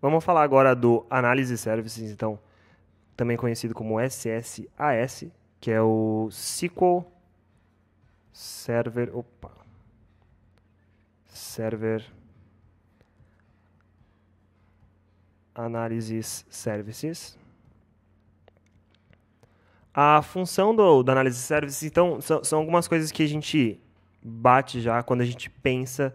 Vamos falar agora do Analysis Services, então, também conhecido como SSAS, que é o SQL Server Analysis Services. A função do Analysis Services, então, são algumas coisas que a gente bate já quando a gente pensa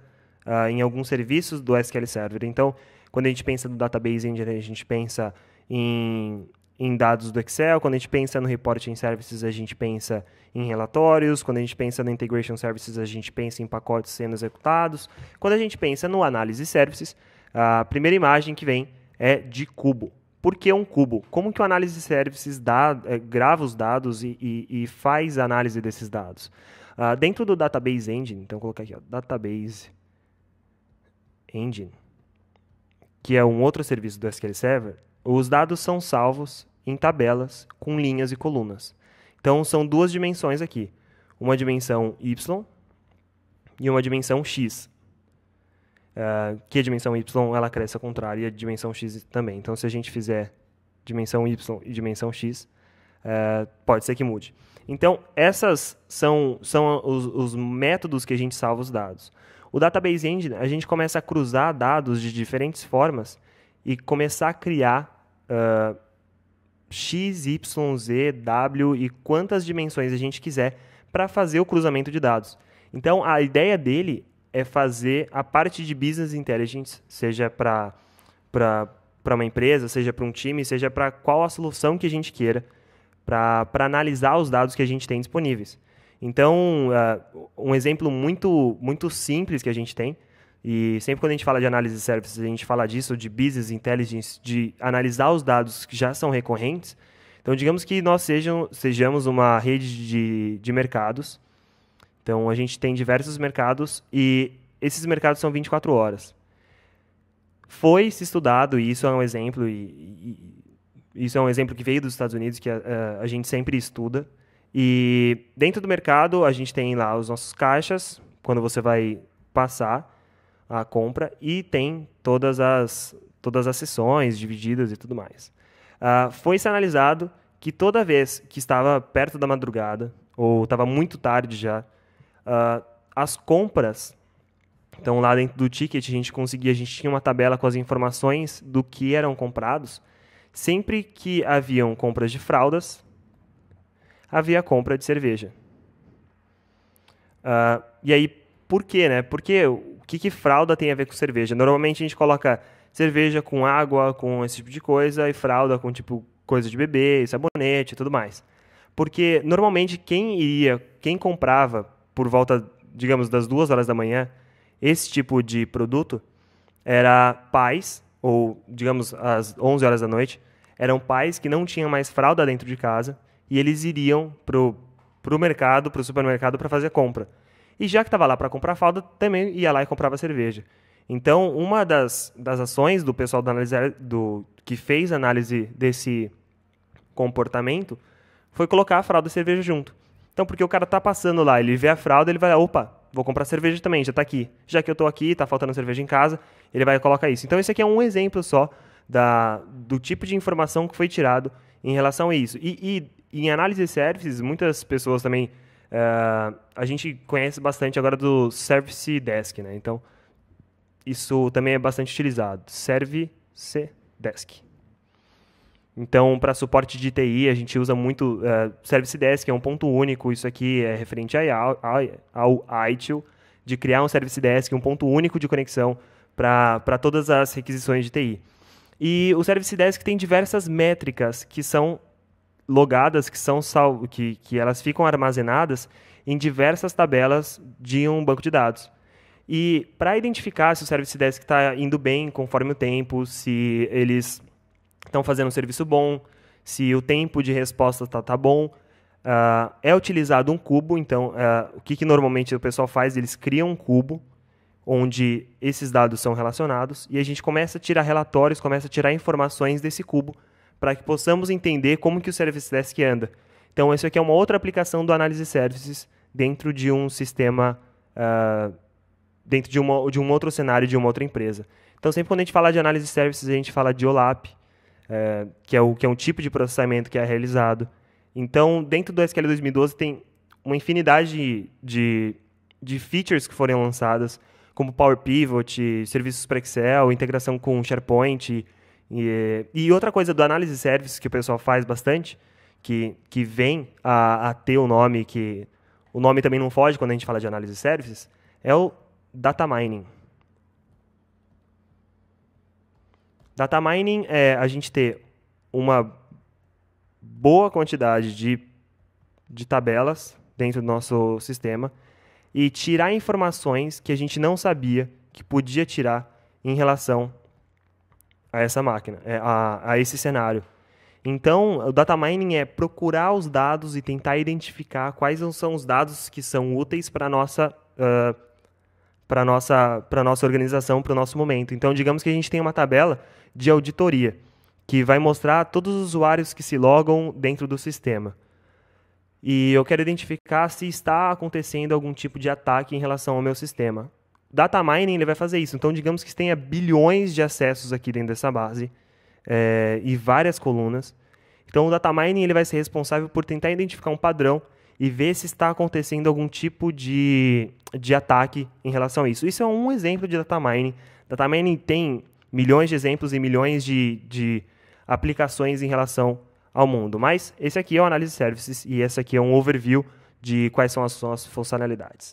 em alguns serviços do SQL Server. Então, quando a gente pensa no Database Engine, a gente pensa em dados do Excel. Quando a gente pensa no Reporting Services, a gente pensa em relatórios. Quando a gente pensa no Integration Services, a gente pensa em pacotes sendo executados. Quando a gente pensa no Analysis Services, a primeira imagem que vem é de cubo. Por que um cubo? Como que o Analysis Services grava os dados e faz a análise desses dados? Dentro do Database Engine, então vou colocar aqui, ó, Database Engine, que é um outro serviço do SQL Server, os dados são salvos em tabelas com linhas e colunas. Então, são duas dimensões aqui. Uma dimensão Y e uma dimensão X. Que a dimensão Y ela cresce ao contrário e a dimensão X também. Então, se a gente fizer dimensão Y e dimensão X, pode ser que mude. Então, essas são os métodos que a gente salva os dados. O Database Engine, a gente começa a cruzar dados de diferentes formas e começar a criar X, Y, Z, W e quantas dimensões a gente quiser para fazer o cruzamento de dados. Então, a ideia dele é fazer a parte de Business Intelligence, seja para uma empresa, seja para um time, seja para qual a solução que a gente queira, para analisar os dados que a gente tem disponíveis. Então, um exemplo muito simples que a gente tem, e sempre quando a gente fala de análise de services, a gente fala disso, de Business Intelligence, de analisar os dados que já são recorrentes. Então, digamos que nós sejamos uma rede de mercados. Então, a gente tem diversos mercados e esses mercados são 24 horas. Foi-se estudado, e isso é um exemplo, isso é um exemplo que veio dos Estados Unidos, que a gente sempre estuda. E dentro do mercado, a gente tem lá os nossos caixas, quando você vai passar a compra, e tem todas as seções divididas e tudo mais. Foi-se analisado que toda vez que estava perto da madrugada, ou estava muito tarde já, as compras, então lá dentro do ticket a gente tinha uma tabela com as informações do que eram comprados. Sempre que haviam compras de fraldas, havia compra de cerveja. E aí, por quê, né? Porque o que fralda tem a ver com cerveja? Normalmente a gente coloca cerveja com água, com esse tipo de coisa, e fralda com tipo coisa de bebê, sabonete e tudo mais. Porque normalmente quem comprava por volta, digamos, das 2 horas da manhã, esse tipo de produto era pais, ou digamos às 11 horas da noite, eram pais que não tinham mais fralda dentro de casa e eles iriam pro supermercado para fazer compra. E já que estava lá para comprar fralda, também ia lá e comprava cerveja. Então, uma das ações do pessoal que fez análise desse comportamento foi colocar a fralda e a cerveja junto. Então, porque o cara tá passando lá, ele vê a fralda, ele vai lá, opa, vou comprar cerveja também, já está aqui. Já que eu estou aqui, está faltando cerveja em casa, ele vai colocar isso. Então, esse aqui é um exemplo só do tipo de informação que foi tirado em relação a isso. E em análise de services, muitas pessoas também, a gente conhece bastante agora do Service Desk, né? Então, isso também é bastante utilizado. Service Desk. Então, para suporte de TI, a gente usa muito Service Desk, é um ponto único. Isso aqui é referente ao ITIL, de criar um Service Desk, um ponto único de conexão para todas as requisições de TI. E o Service Desk tem diversas métricas que são logadas, que elas ficam armazenadas em diversas tabelas de um banco de dados. E para identificar se o Service Desk está indo bem conforme o tempo, se eles estão fazendo um serviço bom, se o tempo de resposta está bom, é utilizado um cubo. Então, o que normalmente o pessoal faz? Eles criam um cubo onde esses dados são relacionados e a gente começa a tirar relatórios, começa a tirar informações desse cubo para que possamos entender como que o Service Desk anda. Então, isso aqui é uma outra aplicação do Analysis Services dentro de um sistema, dentro de um outro cenário de uma outra empresa. Então, sempre quando a gente fala de análise de services, a gente fala de OLAP, que é um tipo de processamento que é realizado. Então, dentro do SQL 2012 tem uma infinidade de features que foram lançadas, como Power Pivot, serviços para Excel, integração com SharePoint. E outra coisa do análise de services que o pessoal faz bastante, que vem a ter o nome, que o nome também não foge quando a gente fala de análise de services, é o data mining. Data mining é a gente ter uma boa quantidade de tabelas dentro do nosso sistema e tirar informações que a gente não sabia que podia tirar em relação a essa máquina, a esse cenário. Então, o data mining é procurar os dados e tentar identificar quais são os dados que são úteis para a nossa organização, para o nosso momento. Então, digamos que a gente tem uma tabela de auditoria, que vai mostrar todos os usuários que se logam dentro do sistema. E eu quero identificar se está acontecendo algum tipo de ataque em relação ao meu sistema. Data mining ele vai fazer isso. Então, digamos que tenha bilhões de acessos aqui dentro dessa base e várias colunas. Então, o data mining ele vai ser responsável por tentar identificar um padrão e ver se está acontecendo algum tipo de ataque em relação a isso. Isso é um exemplo de data mining. Data mining tem milhões de exemplos e milhões de aplicações em relação ao mundo. Mas esse aqui é o Análise Services e esse aqui é um overview de quais são as suas funcionalidades.